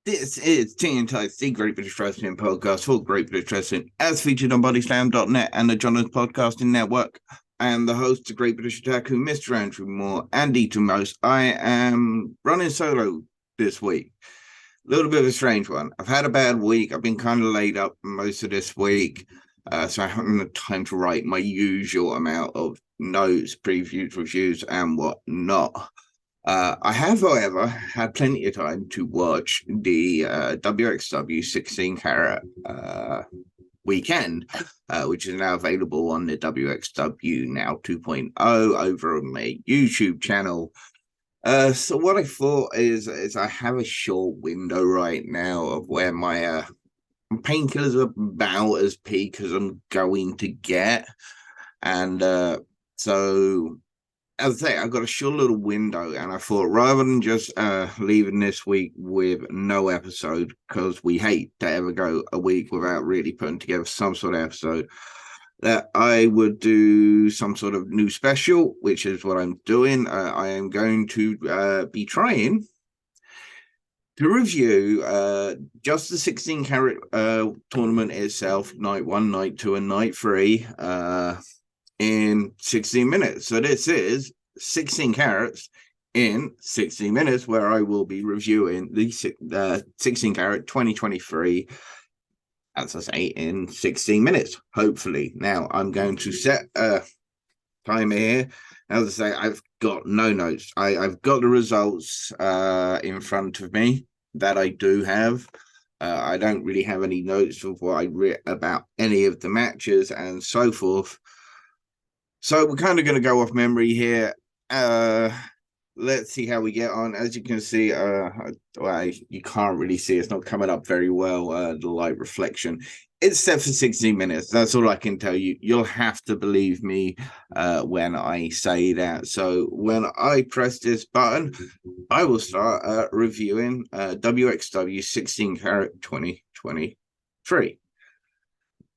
This is TNT's the Great British Wrestling Podcast for Great British Wrestling, as featured on bodyslam.net and the John's Podcasting Network. I am the host of Great British Otaku, Mr. Andrew Moore, and to most. I am running solo this week. A little bit of a strange one. I've had a bad week. I've been kind of laid up most of this week, so I haven't had time to write my usual amount of notes, previews, reviews, and whatnot. I have, however, had plenty of time to watch the WXW 16 Carat weekend, which is now available on the WXW Now 2.0 over on my YouTube channel. So what I thought is I have a short window right now of where my painkillers are about as peak as I'm going to get. And so as I say, I've got a short little window, and I thought rather than just leaving this week with no episode, because we hate to ever go a week without really putting together some sort of episode, that I would do some sort of new special, which is what I'm doing. I am going to be trying to review just the 16 Carat tournament itself, night 1, night 2, and night 3. In 16 minutes. So this is 16 Carats in 16 minutes, where I will be reviewing the 16 Carat 2023, as I say, in 16 minutes, hopefully. Now, I'm going to set a timer here. As I say, I've got no notes. I've got the results in front of me that I do have. I don't really have any notes of what I read about any of the matches and so forth. So we're kind of going to go off memory here. Let's see how we get on. As you can see, well, you can't really see. It's not coming up very well, the light reflection. It's set for 16 minutes. That's all I can tell you. You'll have to believe me when I say that. So when I press this button, I will start reviewing WXW 16 Carat 2023.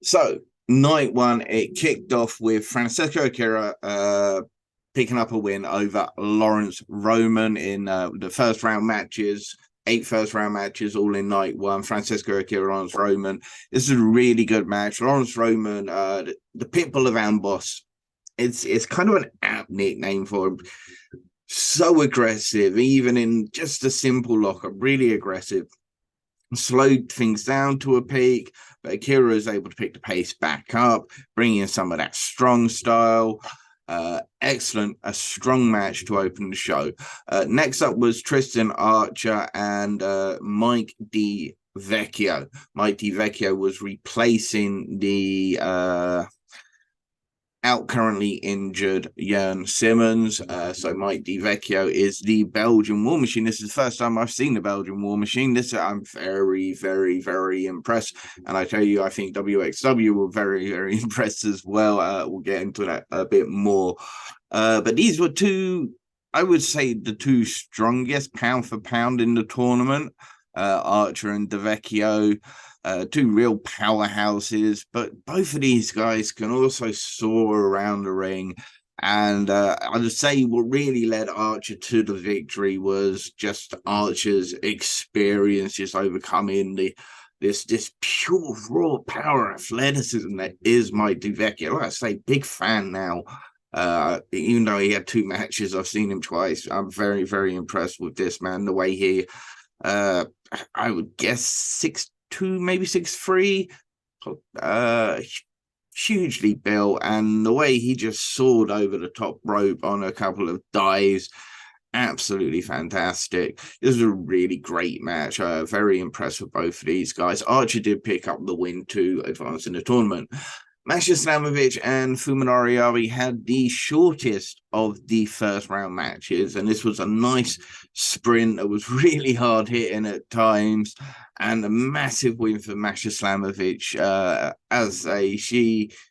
So night 1, it kicked off with Francesco Akira picking up a win over Lawrence Roman in the first round matches. 8 first round matches, all in night 1. Francesco Akira, Lawrence Roman. This is a really good match. Lawrence Roman, the Pitbull of Amboss. It's kind of an apt nickname for him. So aggressive, even in just a simple lockup. Really aggressive. Slowed things down to a peak, but Akira is able to pick the pace back up, bringing in some of that strong style. Excellent, a strong match to open the show. Next up was Tristan Archer and Mike DiVecchio. Mike DiVecchio was replacing the out currently injured Jörn Simmons. So Mike DiVecchio is the Belgian War Machine. This is the first time I've seen the Belgian War Machine. I'm very, very, very impressed. And I tell you, I think WXW were very, very impressed as well. We'll get into that a bit more. But these were I would say, the two strongest pound for pound in the tournament. Archer and DiVecchio. Two real powerhouses, but both of these guys can also soar around the ring. And I would say what really led Archer to the victory was just Archer's experience, just overcoming this pure raw power athleticism that is Mike DiVecchio. Like I say, big fan now. Even though he had 2 matches, I've seen him twice. I'm very, very impressed with this man. The way he, I would guess 6'2", maybe 6'3", hugely built, and the way he just soared over the top rope on a couple of dives, absolutely fantastic. This was a really great match. Very impressed with both of these guys. Archer did pick up the win to advance in the tournament. Masha Slamovich and Fuminori Ari had the shortest of the first round matches, and this was a nice sprint that was really hard hitting at times, and a massive win for Masha Slamovich.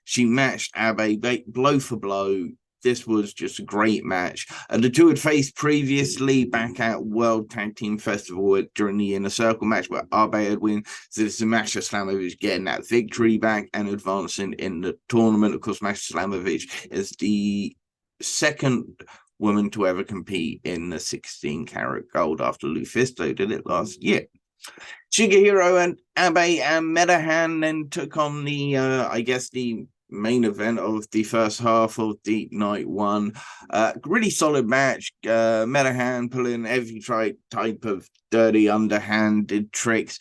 She matched Abe blow for blow. This was just a great match. The two had faced previously back at World Tag Team Festival during the Inner Circle match where Abe had won. So this is Masha Slamovich getting that victory back and advancing in the tournament. Of course, Masha Slamovich is the second woman to ever compete in the 16 Carat Gold after Lufisto did it last year. Shigehiro and Abe and Medahan then took on the, the main event of the first half of the night one. Really solid match. Medahan pulling every type of dirty, underhanded tricks.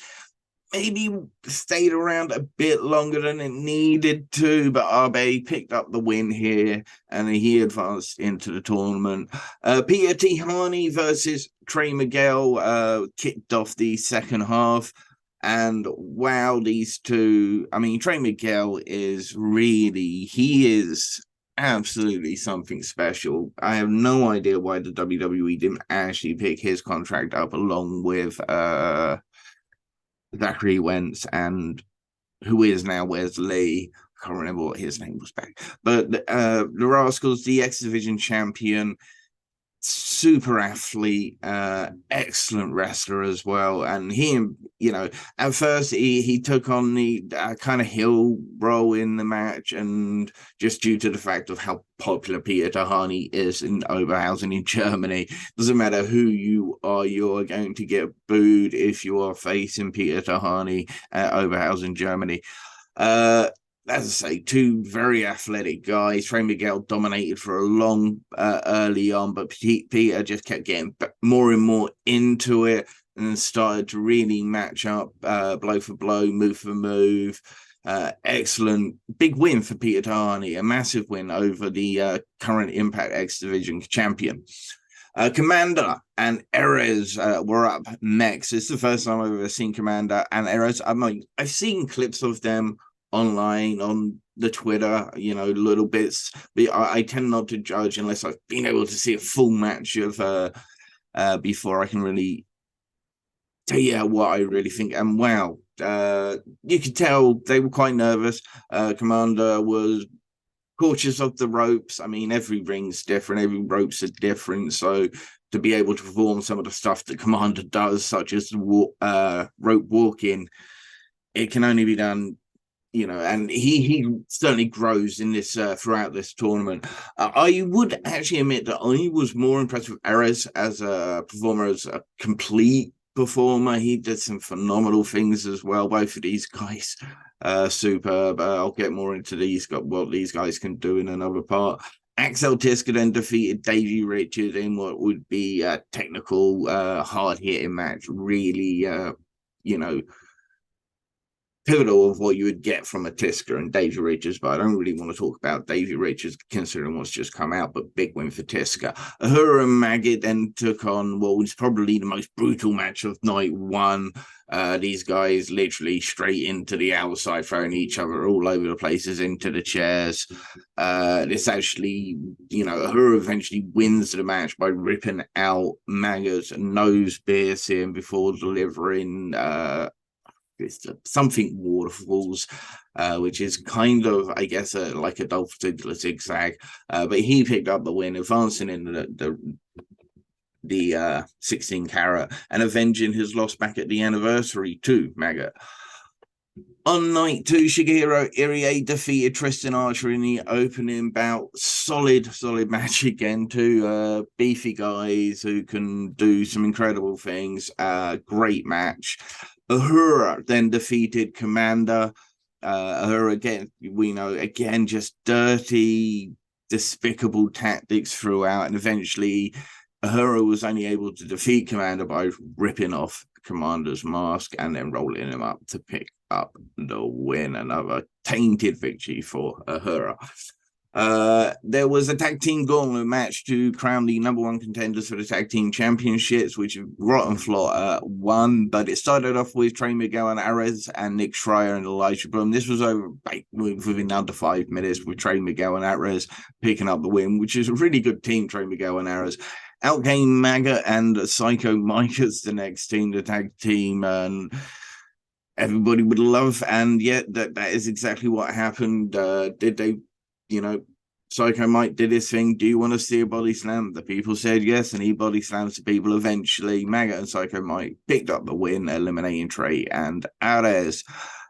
Maybe stayed around a bit longer than it needed to, but Abe picked up the win here and he advanced into the tournament. Peter Tihani versus Trey Miguel kicked off the second half. And wow, these two, I mean, Trey Miguel he is absolutely something special. I have no idea why the WWE didn't actually pick his contract up along with Zachary Wentz and who is now Wesley. I can't remember what his name was back. But the Rascals, the X Division champion, super athlete, excellent wrestler as well. And he, at first he took on the kind of heel role in the match, and just due to the fact of how popular Peter Tahani is in Oberhausen in Germany, doesn't matter who you are going to get booed if you are facing Peter Tahani at Oberhausen, Germany. As I say, two very athletic guys. Trey Miguel dominated for a long early on, but Peter just kept getting more and more into it and started to really match up blow for blow, move for move. Excellent. Big win for Peter Tahani, a massive win over the current Impact X Division champion. Commander and Erez were up next. It's the first time I've ever seen Commander and Erez. I've seen clips of them online on the Twitter, little bits, but I tend not to judge unless I've been able to see a full match of before I can really tell you what I really think. And wow, you could tell they were quite nervous. Commander was cautious of the ropes. I mean, every ring's different, every ropes are different, so to be able to perform some of the stuff that Commander does, such as rope walking, it can only be done, and he certainly grows in this throughout this tournament. I would actually admit that I was more impressed with Erez as a performer, as a complete performer. He did some phenomenal things as well. Both of these guys, superb. I'll get more into what these guys can do in another part. Axel Tisca then defeated Davey Richards in what would be a technical, hard-hitting match. Really, pivotal of what you would get from a Tisca and Davey Richards, but I don't really want to talk about Davey Richards considering what's just come out, but big win for Tisca. Ahura and Maggot then took on what was probably the most brutal match of night one. These guys literally straight into the outside, throwing each other all over the places into the chairs. This actually, Ahura eventually wins the match by ripping out Maggot's nose piercing before delivering something waterfalls, which is kind of, I guess, like a Dolph Ziggler zigzag. But he picked up the win, advancing in the 16 carat and avenging his loss back at the anniversary to Maggot. On night two, Shigehiro Irie defeated Tristan Archer in the opening bout. Solid match again. Two beefy guys who can do some incredible things. Great match. Ahura then defeated Commander. Ahura, again, just dirty, despicable tactics throughout. And eventually, Ahura was only able to defeat Commander by ripping off Commander's mask and then rolling him up to pick up the win. Another tainted victory for Ahura. There was a tag team gauntlet match to crown the number one contenders for the tag team championships, which Rotten Flot won, but it started off with Trey Miguel and Arez and Nick Schreier and Elijah Bloom. This was over within under 5 minutes with Trey Miguel and Arez picking up the win, which is a really good team, Trey Miguel and Arez. Out came Maggot and Psycho Mike as the next team, the tag team, and everybody would love, and yet that is exactly what happened. Did they, Psycho Mike did his thing. Do you want to see a body slam? The people said yes, and he body slams the people eventually. Maggot and Psycho Mike picked up the win, eliminating Trey and Arez.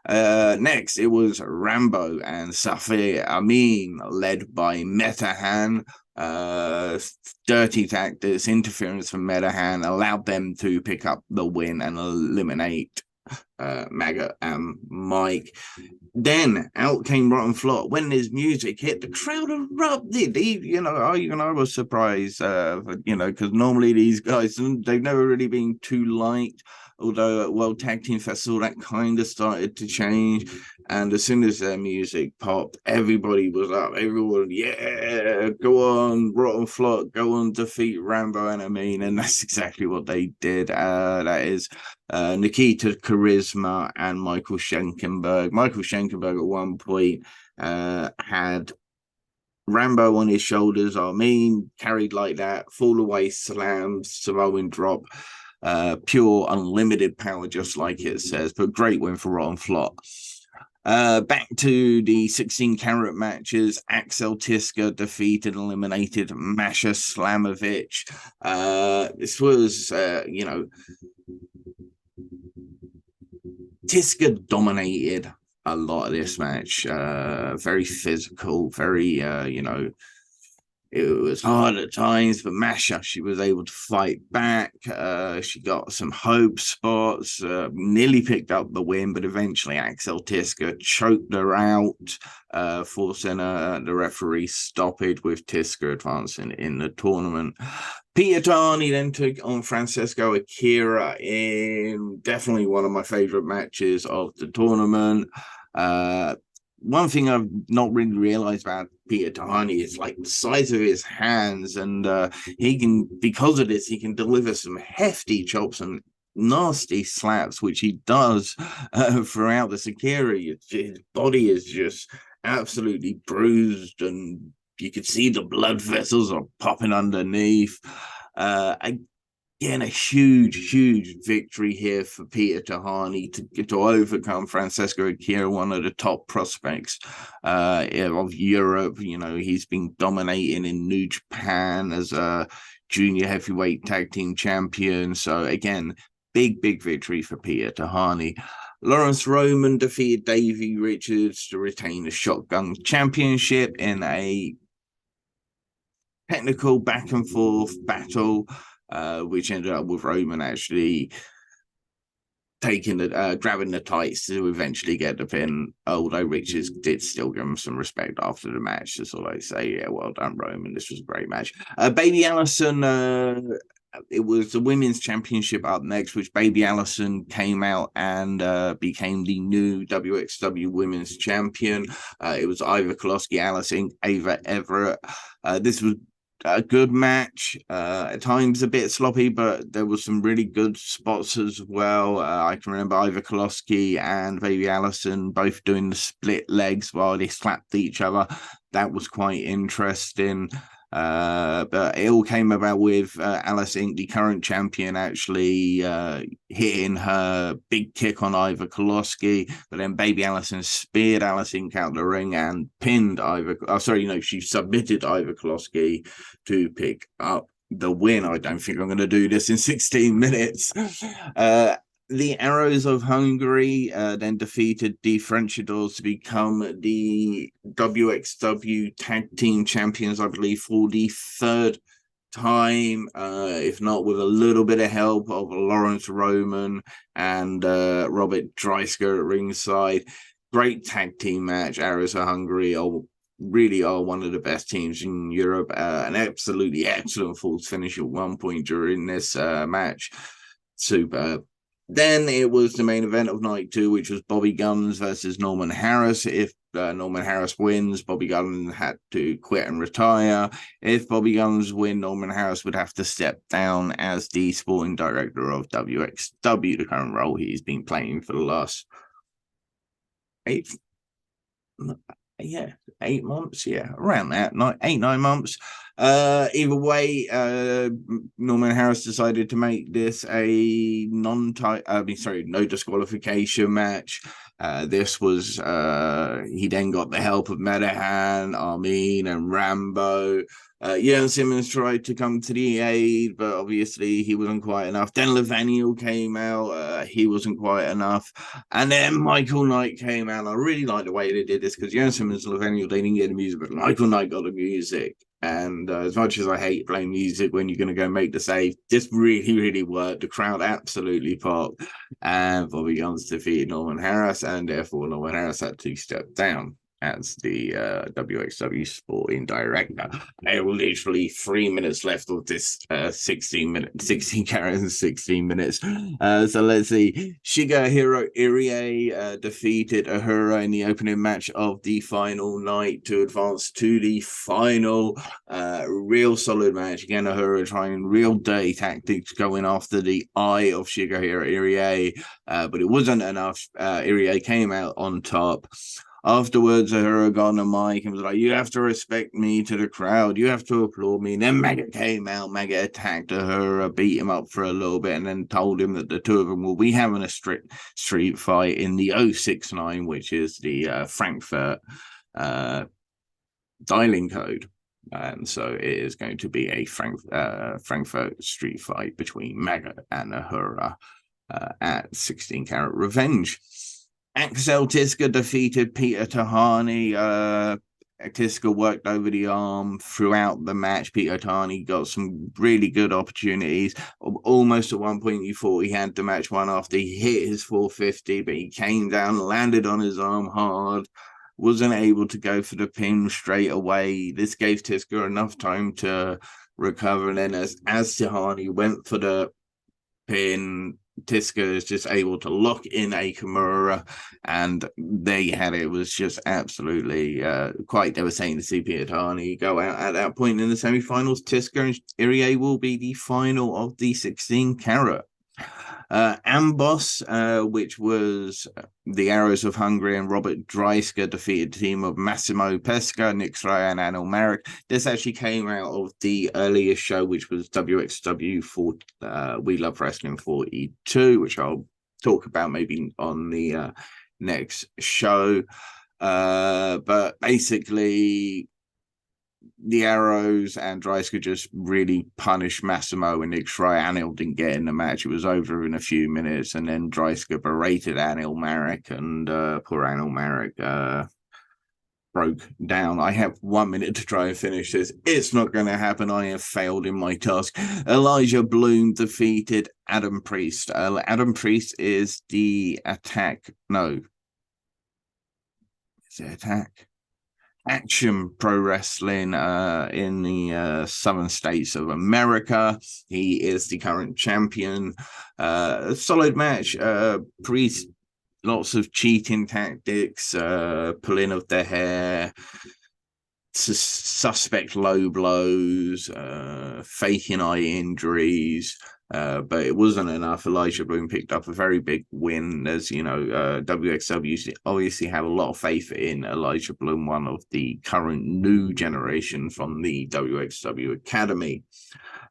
Next, it was Rambo and Safir Amin, led by Metahan. Dirty tactics, interference from Metahan allowed them to pick up the win and eliminate Maggot and Mike. Then out came Rotten Flot. When his music hit, the crowd erupted. I was surprised, because normally these guys, they've never really been too liked. Although at World Tag Team Festival, that kind of started to change. And as soon as their music popped, everybody was up. Everyone, yeah, go on, Rotten Flot, go on, defeat Rambo and Amin. And that's exactly what they did. That is Nikita Charisma and Michael Schenkenberg. Michael Schenkenberg at one point had Rambo on his shoulders. Amin carried like that, fall away slam, Samoan drop. Pure unlimited power, just like it says, but great win for Rotten Flot. Back to the 16 carat matches. Axel Tiska defeated and eliminated Masha Slamovich. This was, Tiska dominated a lot of this match. Very physical, very, it was hard at times, but Masha, she was able to fight back. She got some hope spots, nearly picked up the win, but eventually Axel Tiska choked her out, forcing the referee stoppage with Tiska advancing in the tournament. Peter Tarney then took on Francesco Akira in definitely one of my favorite matches of the tournament. One thing I've not really realized about Peter Tarney is like the size of his hands, and he can, because of this, he can deliver some hefty chops and nasty slaps, which he does throughout the Akira. His body is just absolutely bruised, and you can see the blood vessels are popping underneath. Again, a huge victory here for Peter Tarney to overcome Francesco Akira, one of the top prospects of Europe. He's been dominating in New Japan as a junior heavyweight tag team champion. So again, big victory for Peter Tarney. Lawrence Roman defeated Davey Richards to retain the Shotgun Championship in a technical back and forth battle, which ended up with Roman actually grabbing the tights to eventually get the pin, although Richards did still give him some respect after the match. That's all I say. Yeah, well done, Roman. This was a great match. Baby Allison, it was the women's championship up next, which Baby Allison came out and became the new WXW women's champion. It was Ivor Kolosky, Allison, Ava Everett. This was a good match, at times a bit sloppy, but there was some really good spots as well. I can remember Ivor Kolosky and Baby Allison both doing the split legs while they slapped each other. That was quite interesting. But it all came about with Alice Inc., the current champion, actually hitting her big kick on Ivor Kolosky, but then Baby Allison speared Alice Inc. out the ring and pinned she submitted Ivor Kolosky to pick up the win. I don't think I'm going to do this in 16 minutes. The Arrows of Hungary then defeated the Frenchadors to become the WXW Tag Team Champions, I believe, for the third time, if not with a little bit of help of Lawrence Roman and Robert Dreisker at ringside. Great tag team match. Arrows of Hungary really are one of the best teams in Europe. An absolutely excellent false finish at one point during this match. Superb. Then it was the main event of night 2, which was Bobby Guns versus Norman Harris. If Norman Harris wins, Bobby Guns had to quit and retire. If Bobby Guns win, Norman Harris would have to step down as the sporting director of WXW, the current role he's been playing for the last 8 months, around that, 9 months. Either way, Norman Harris decided to make this a no disqualification match. This was he then got the help of Medahan, Armin, and Rambo. Jan Simmons tried to come to the aid, but obviously he wasn't quite enough. Then Levaniel came out. He wasn't quite enough. And then Michael Knight came out. I really like the way they did this because Jan Simmons and Levaniel, they didn't get the music, but Michael Knight got the music. And as much as I hate playing music when you're going to go make the save, this really, really worked. The crowd absolutely popped. And Bobby Guns defeated Norman Harris, and therefore Norman Harris had to step down as the WXW sporting director. There were literally 3 minutes left of this 16 carats and 16 minutes. So let's see. Shigehiro Irie defeated Ahura in the opening match of the final night to advance to the final. Real solid match. Again, Ahura trying real dirty tactics, going after the eye of Shigehiro Irie, but it wasn't enough. Irie came out on top. Afterwards, Ahura got on the mic and was like, "You have to respect me to the crowd. You have to applaud me." And then Maggot came out. Maggot attacked Ahura, beat him up for a little bit, and then told him that the two of them will be having a street fight in the 069, which is the Frankfurt dialing code. And so it is going to be a Frankfurt street fight between Maggot and Ahura at 16 Carat Revenge. Axel Tiska defeated Peter Tahani. Tiska worked over the arm throughout the match. Peter Tahani got some really good opportunities. Almost at one point, you thought he had the match won after he hit his 450, but he came down, landed on his arm hard, wasn't able to go for the pin straight away. This gave Tiska enough time to recover. And then as Tahani went for the pin, Tiska is just able to lock in a Kimura, and there you had it. It was just absolutely quite devastating to see Peter Tahani go out at that point in the semi-finals. Tiska and Irie will be the final of the 16 carat. Amboss, which was the Arrows of Hungary and Robert Dreisker, defeated the team of Massimo Pesca, Nick Slayer, and Anil Marek. This actually came out of the earlier show, which was WXW for We Love Wrestling 42, which I'll talk about maybe on the next show. But basically, the Arrows and Dreisker just really punished Massimo and Nick Schreier. Anil didn't get in the match. It was over in a few minutes, and then Dreisker berated Anil Marek, and poor Anil Marek broke down. I have 1 minute to try and finish this. It's not going to happen. I have failed in my task. Elijah Bloom defeated Adam Priest. Adam Priest is the Attack. No. Is it Attack? Action Pro Wrestling in the southern states of America. He is the current champion. Solid match. Priest, lots of cheating tactics, pulling of the hair, suspect low blows, faking eye injuries. But it wasn't enough. Elijah Bloom picked up a very big win. As you know, WXW obviously have a lot of faith in Elijah Bloom, one of the current new generation from the WXW Academy.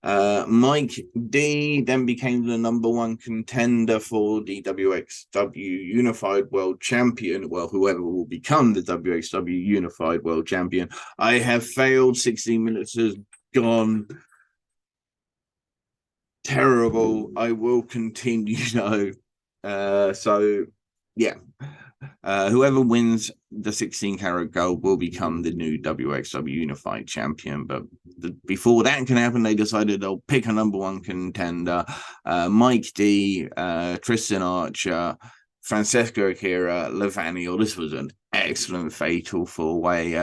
Mike D then became the #1 contender for the WXW Unified World Champion. Well, whoever will become the WXW Unified World Champion. I have failed. 16 minutes has gone. Terrible. I will continue though. So yeah, whoever wins the 16 carat gold will become the new WXW Unified Champion. But before that can happen, they decided they'll pick a #1 contender. Mike D, Tristan Archer, Francesco Akira, Levaniel. This was an excellent fatal four-way,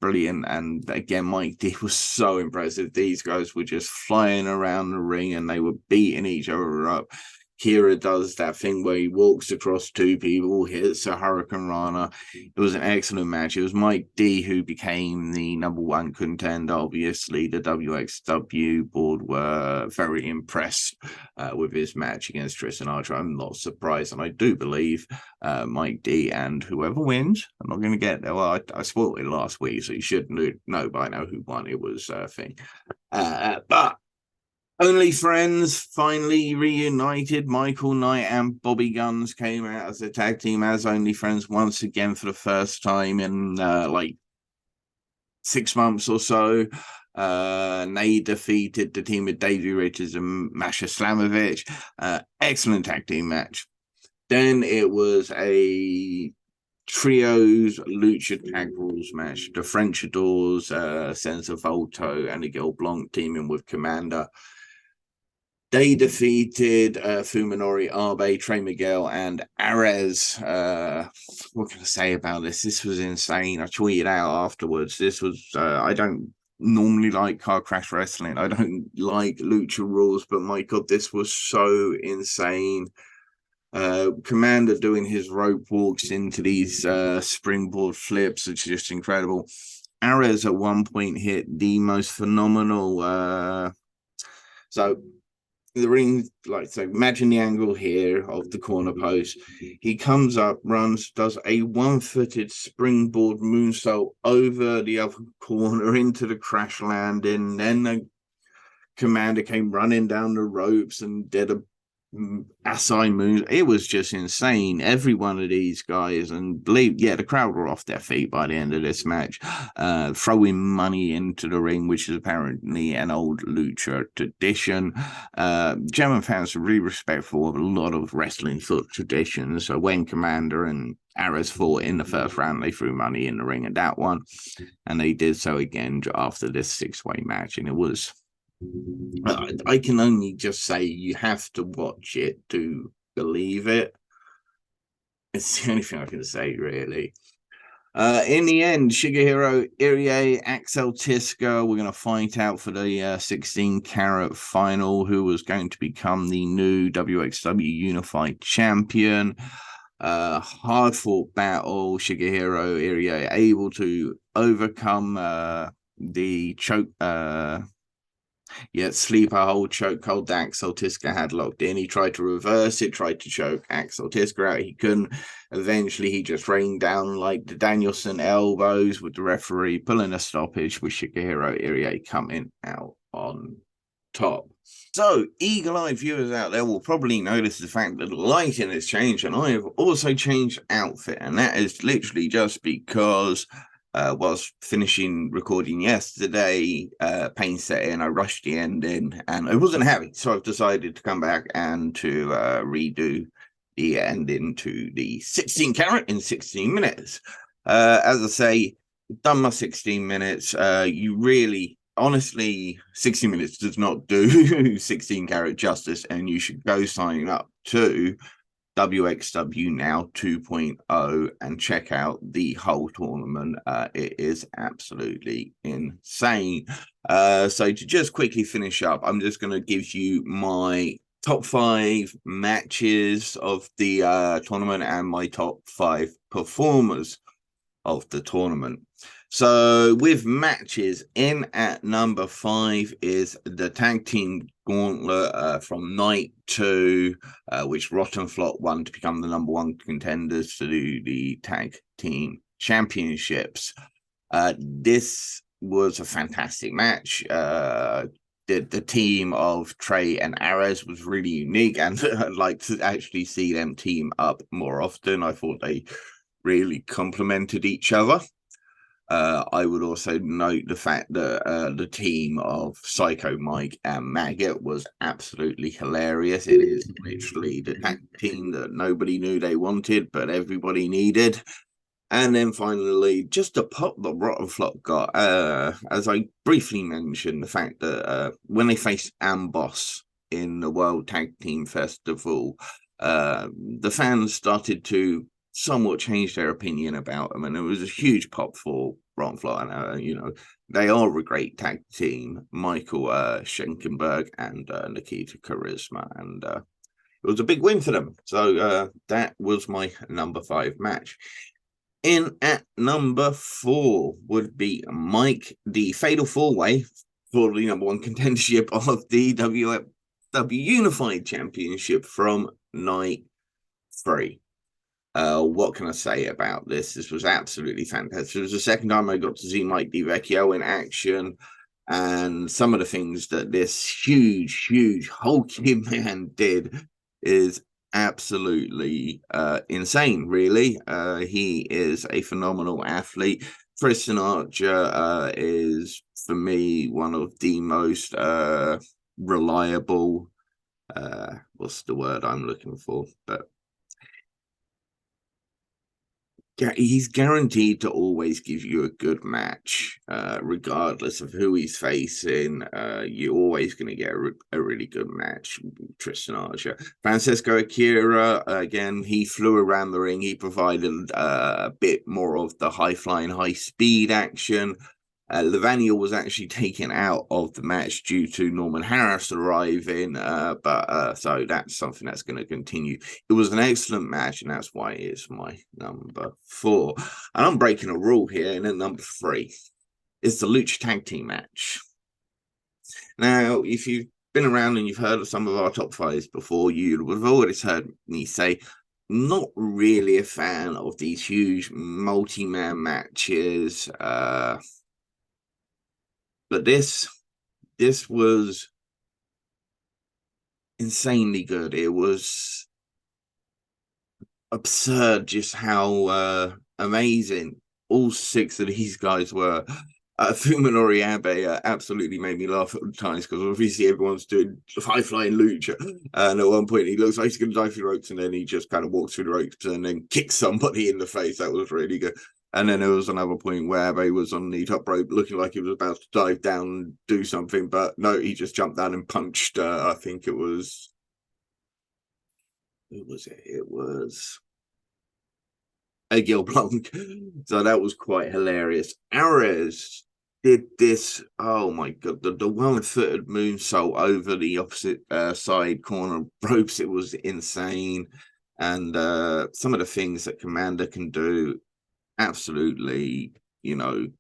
brilliant. And again, Mike D was so impressive. These guys were just flying around the ring and they were beating each other up. Kira does that thing where he walks across two people, hits a Hurricane Rana. It was an excellent match. It was Mike D who became the #1 contender. Obviously, the WXW board were very impressed with his match against Tristan Archer. I'm not surprised, and I do believe Mike D and whoever wins. I'm not going to get there. Well, I spoiled it last week, so you should know by now who won. It was thing. But Only Friends finally reunited. Michael Knight and Bobby Guns came out as a tag team as Only Friends once again for the first time in like 6 months or so. They defeated the team of Daisy Richards and Masha Slamovich. Excellent tag team match. Then it was a trios lucha tag rules match. The French Adores, Senza Volto, and Miguel Blanc teaming with Commander. They defeated Fuminori Abe, Trey Miguel, and Ares. What can I say about this? This was insane. I tweeted out afterwards. This was, I don't normally like car crash wrestling. I don't like lucha rules, but my God, this was so insane. Commander doing his rope walks into these springboard flips, which is just incredible. Ares at one point hit the most phenomenal. So the ring, like, so imagine the angle here of the corner post. He comes up, runs, does a one-footed springboard moonsault over the other corner into the crash landing. Then the Commander came running down the ropes and did a Asai moon. It was just insane. Every one of these guys, and the crowd were off their feet by the end of this match, throwing money into the ring, which is apparently an old lucha tradition. German fans are really respectful of a lot of wrestling sort of traditions. So when Commander and Ares fought in the first round, they threw money in the ring at that one, and they did so again after this six-way match, and it was. I can only just say you have to watch it to believe it. It's the only thing I can say, really. In the end, Shigehiro Irie, Axel Tisca were going to fight out for the 16 carat final, who was going to become the new WXW Unified Champion. Hard fought battle. Shigehiro Irie able to overcome the choke. Sleeper hold chokehold that Axel Tisca had locked in. He tried to reverse it, tried to choke Axel Tisca out. He couldn't. Eventually, he just rained down like the Danielson elbows with the referee pulling a stoppage with Shigehiro Irie coming out on top. So, eagle-eyed viewers out there will probably notice the fact that the lighting has changed, and I have also changed outfit, and that is literally just because was finishing recording yesterday, pain set in, I rushed the ending, and I wasn't happy, so I've decided to come back and to redo the ending to the 16 carat in 16 minutes. As I say, done my 16 minutes. You really, honestly, 60 minutes does not do 16 carat justice, and you should go sign up to WXW Now 2.0 and check out the whole tournament. It is absolutely insane. So to just quickly finish up, I'm just going to give you my top 5 matches of the tournament and my top 5 performers of the tournament. So with matches, in at number 5 is the tag team gauntlet from night 2, which Rotten Flop won to become the number 1 contenders to do the tag team championships. This was a fantastic match. The team of Trey and Ares was really unique, and I'd like to actually see them team up more often. I thought they really complemented each other. I would also note the fact that the team of Psycho Mike and Maggot was absolutely hilarious. It is literally the tag team that nobody knew they wanted, but everybody needed. And then finally, just a pop that Rotten Flop got, as I briefly mentioned, the fact that when they faced Amboss in the World Tag Team Festival, the fans started to somewhat changed their opinion about them, and it was a huge pop for Rotten Flop. And they are a great tag team, Michael Schenkenberg and Nikita Charisma, and it was a big win for them. So that was my number 5 match. In at number 4 would be Mike, the Fatal 4-Way for the number 1 contendership of the WXW Unified Championship from night 3. What can I say about this? This was absolutely fantastic. It was the second time I got to see Mike DiVecchio in action, and some of the things that this huge hulking man did is absolutely insane, really. He is a phenomenal athlete. Tristan Archer is, for me, one of the most reliable. What's the word I'm looking for? But he's guaranteed to always give you a good match, regardless of who he's facing. You're always going to get a really good match. Tristan Archer, Francesco Akira, again, he flew around the ring. He provided a bit more of the high flying, high speed action. Lavania was actually taken out of the match due to Norman Harris arriving, but so that's something that's going to continue. It was an excellent match, and that's why it is my number 4. And I'm breaking a rule here, and then number 3 is the Lucha Tag Team match. Now, if you've been around and you've heard of some of our top 5s before, you would have always heard me say, not really a fan of these huge multi-man matches. But this was insanely good. It was absurd just how amazing all 6 of these guys were. Fuminori Abe absolutely made me laugh at times because obviously everyone's doing high-flying lucha. And at one point he looks like he's going to dive through the ropes, and then he just kind of walks through the ropes and then kicks somebody in the face. That was really good. And then there was another point where Abe was on the top rope looking like he was about to dive down and do something, but no, he just jumped down and punched, I think it was... Who was it? It was... Gil Blanc. So that was quite hilarious. Ares did this, oh my god, the one-footed moonsault over the opposite side corner ropes. It was insane. And some of the things that Commander can do absolutely,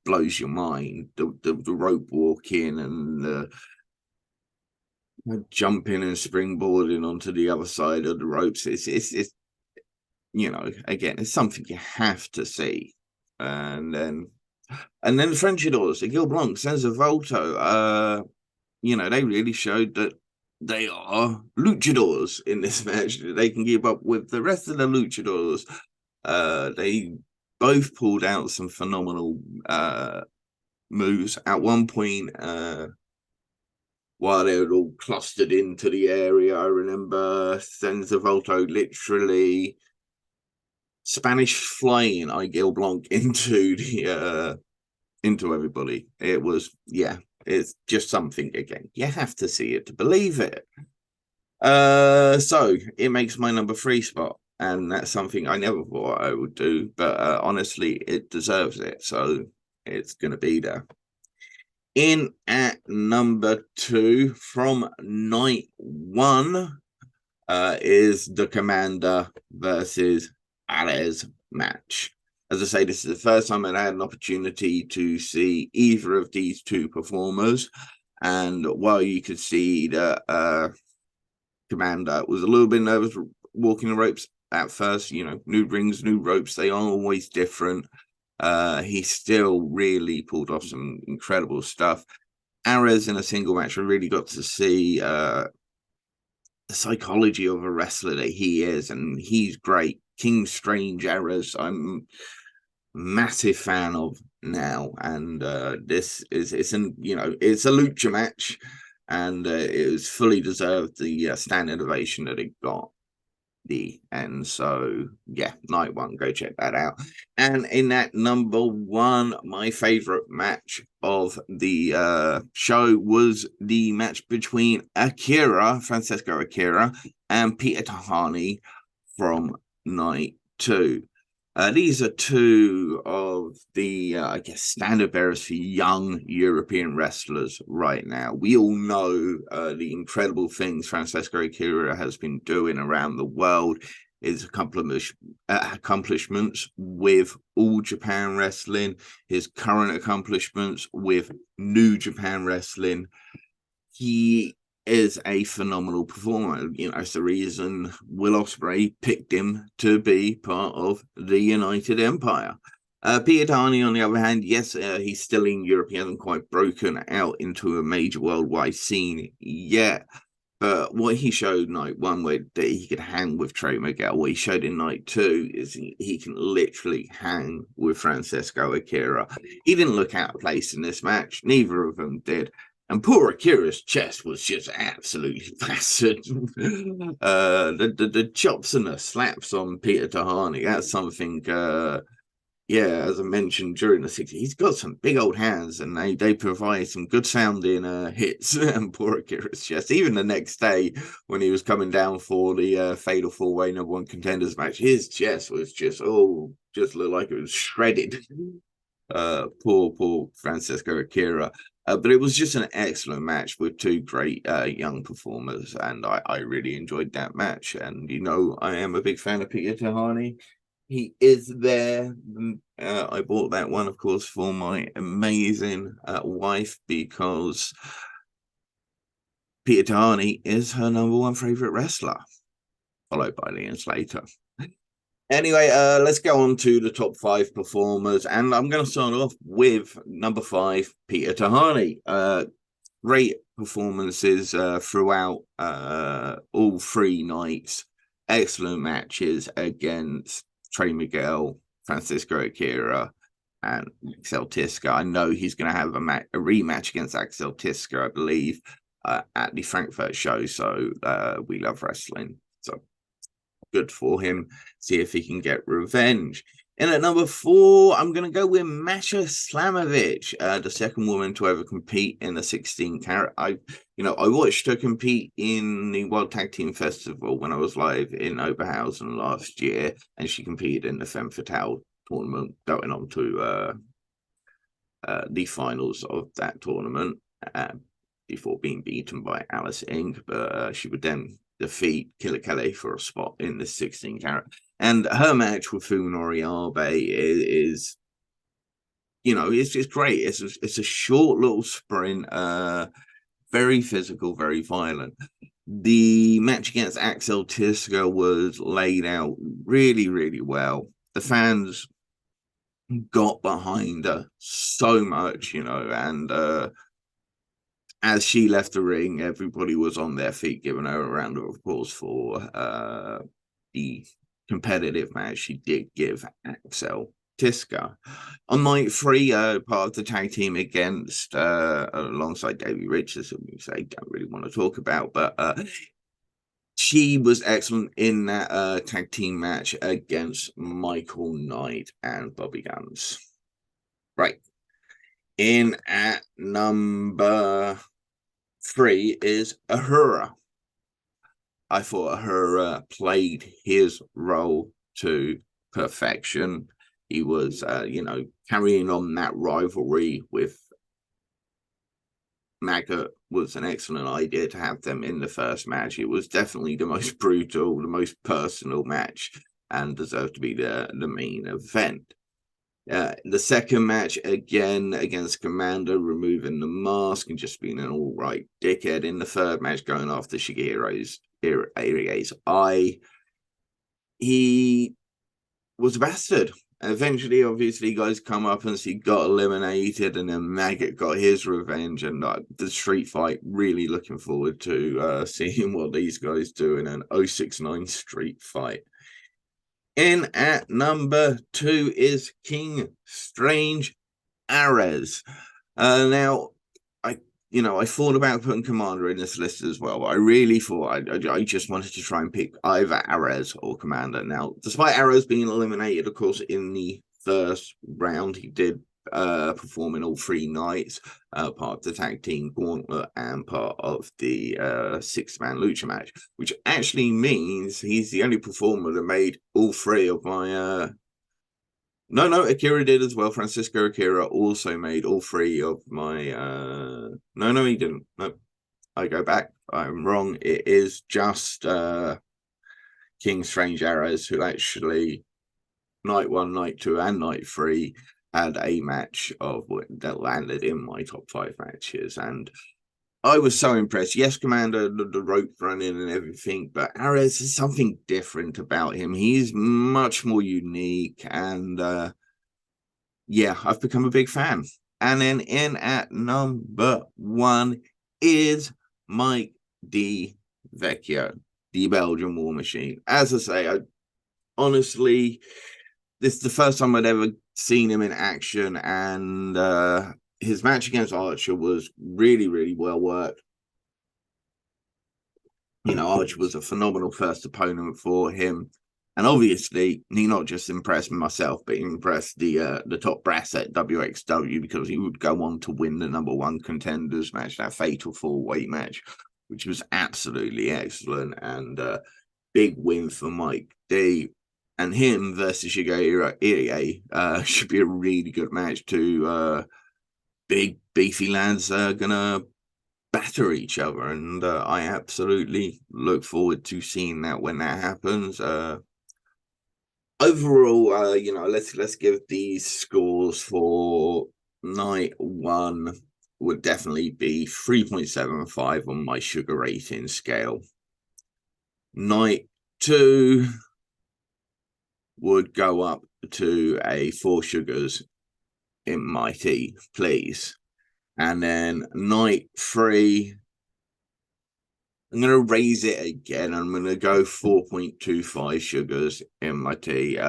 blows your mind. The rope walking and jumping and springboarding onto the other side of the ropes. It's again, it's something you have to see. And then the Frenchadors, Gil Blanc, Senza Volto, they really showed that they are luchadors in this match. They can keep up with the rest of the luchadors. They both pulled out some phenomenal moves. At one point, while they were all clustered into the area, I remember Senza Volto literally Spanish flying Gil Blanc into the into everybody. It was, it's just something, again, you have to see it to believe it. So it makes my number 3 spot, and that's something I never thought I would do, but honestly, it deserves it, so it's going to be there. In at number 2 from night 1 is the Commander versus Ares match. As I say, this is the first time I had an opportunity to see either of these 2 performers, and while you could see that Commander was a little bit nervous walking the ropes at first, new rings, new ropes, they are always different. He still really pulled off some incredible stuff. Ares in a single match, I really got to see the psychology of a wrestler that he is, and he's great. King Strange Ares, I'm massive fan of now, and it's a lucha match, and it was fully deserved the standing ovation that it got. And so night 1, go check that out. And in that number 1, my favorite match of the show was the match between Francesco Akira, and Peter Tahani from night 2. These are 2 of the, standard bearers for young European wrestlers right now. We all know the incredible things Francesco Akira has been doing around the world, his accomplishments with All Japan Wrestling, his current accomplishments with New Japan Wrestling. He is a phenomenal performer. It's the reason Will Ospreay picked him to be part of the United Empire. Peter Tahani, on the other hand, yes, he's still in Europe. He hasn't quite broken out into a major worldwide scene yet, But what he showed night one, where that he could hang with Trey Miguel, what he showed in night two is he can literally hang with Francisco Akira. He didn't look out of place in this match. Neither of them did. And poor Akira's chest was just absolutely massive. The chops and the slaps on Peter Tahani, that's something yeah, as I mentioned during the 60s, he's got some big old hands, and they provide some good sounding hits and poor Akira's chest. Even the next day, when he was coming down for the fatal four-way number one contenders match, his chest was just looked like it was shredded. Poor Francisco Akira. But it was just an excellent match with two great young performers, and I really enjoyed that match. And I am a big fan of Peter Tahani. He is there. I bought that one, of course, for my amazing wife, because Peter Tahani is her number one favorite wrestler, followed by Leon Slater. Anyway, let's go on to the top five performers, and I'm going to start off with number 5, Peter Tahani. Great performances throughout all 3 nights. Excellent matches against Trey Miguel, Francisco Akira, and Axel Tisca. I know he's going to have a rematch against Axel Tisca, I believe, at the Frankfurt show. So we love wrestling. So good for him. See if he can get revenge. And at number 4, I'm going to go with Masha Slamovich, the second woman to ever compete in the 16 carat. I watched her compete in the World Tag Team Festival when I was live in Oberhausen last year, and she competed in the Femme Fatale tournament, going on to the finals of that tournament before being beaten by Alice Inc. But she would then defeat Killer Kelly for a spot in the 16 carat. And her match with Funori Abe is it's just great. It's a short little sprint, very physical, very violent. The match against Axel Tisca was laid out really, really well. The fans got behind her so much, and as she left the ring, everybody was on their feet, giving her a round of applause for the competitive match she did give Axel Tisca. On night 3, part of the tag team against alongside Davey Richards, who we say don't really want to talk about, but she was excellent in that tag team match against Michael Knight and Bobby Guns. Right. In at number 3 is Ahura. I thought Ahura played his role to perfection. He was, carrying on that rivalry with Maggot was an excellent idea to have them in the first match. It was definitely the most brutal, the most personal match, and deserved to be the main event. The second match, again, against Commander, removing the mask and just being an all-right dickhead. In the third match, going after Shigeru's eye. He was a bastard. Eventually, obviously, guys come up and he got eliminated, and then Maggot got his revenge. And the street fight, really looking forward to seeing what these guys do in an 069 street fight. In at number 2 is King Strange Ares. Now, I thought about putting Commander in this list as well, but I really thought I just wanted to try and pick either Ares or Commander. Now, despite Ares being eliminated, of course, in the first round, he did perform in all 3 nights, part of the tag team gauntlet and part of the 6-man lucha match, which actually means he's the only performer that made all 3 of my No, Akira did as well. Francisco Akira also made all 3 of my No, he didn't. No, I go back. I'm wrong. It is just King Strange Arrows who actually night 1, night 2, and night 3 had a match that landed in my top 5 matches, and I was so impressed. Yes, Commander, the rope running and everything, but Ares is something different about him. He's much more unique, and yeah, I've become a big fan. And then in at number 1 is Mike D. Vecchio, the Belgian War Machine. As I say, honestly, this is the first time I'd ever seen him in action, and his match against Archer was really, really well worked. Archer was a phenomenal first opponent for him. And obviously, he not just impressed myself, but he impressed the top brass at WXW, because he would go on to win the number one contenders match, that fatal 4-way match, which was absolutely excellent. And big win for Mike D. And him versus Shigeru Irie should be a really good match. Two big, beefy lads are going to batter each other. And I absolutely look forward to seeing that when that happens. Overall, let's give these scores for night one. Would definitely be 3.75 on my sugar rating scale. Night two would go up to a 4 sugars in my tea, please. And then night three, I'm going to raise it again. I'm going to go 4.25 sugars in my tea.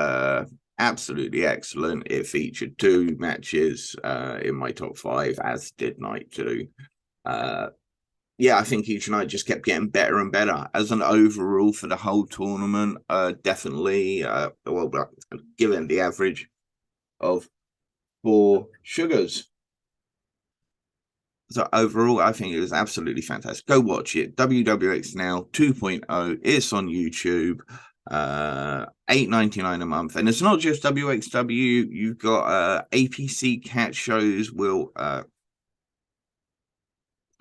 Absolutely excellent. It featured 2 matches in my top 5, as did night 2. I think each night just kept getting better and better. As an overall for the whole tournament, definitely, given the average of 4 sugars. So overall, I think it was absolutely fantastic. Go watch it. WWX Now 2.0. It's on YouTube. $8.99 a month. And it's not just WXW. You've got APC cat shows will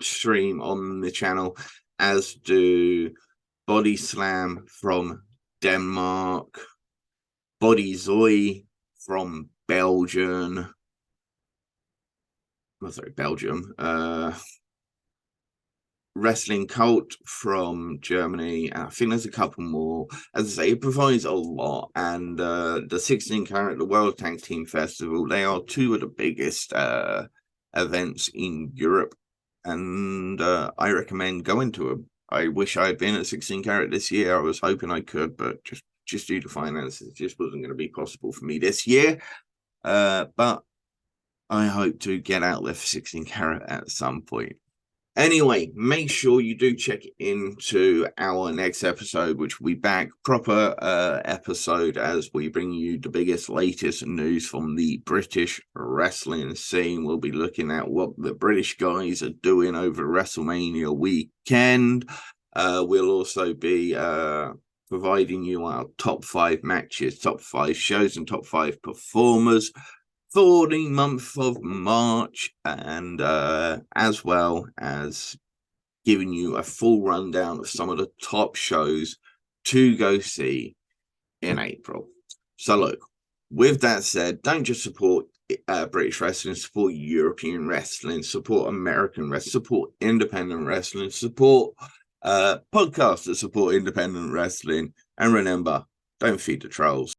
stream on the channel, as do Body Slam from Denmark, Body Zoe from Belgium. Belgium. Wrestling Cult from Germany. I think there's a couple more. As I say, it provides a lot. And the 16 Carat, the World Tag Team Festival, they are 2 of the biggest events in Europe. And I recommend going to them. I wish I had been at 16 Carat this year. I was hoping I could, but just due to finances, it just wasn't going to be possible for me this year. But I hope to get out there for 16 Carat at some point. Anyway, make sure you do check into our next episode, which will be back proper episode, as we bring you the biggest, latest news from the British wrestling scene. We'll be looking at what the British guys are doing over WrestleMania weekend. We'll also be providing you our top 5 matches, top 5 shows, and top 5 performers for the month of March, and as well as giving you a full rundown of some of the top shows to go see in April. So look, with that said, don't just support British wrestling, support European wrestling, support American wrestling, support independent wrestling, support podcasts that support independent wrestling, and remember, don't feed the trolls.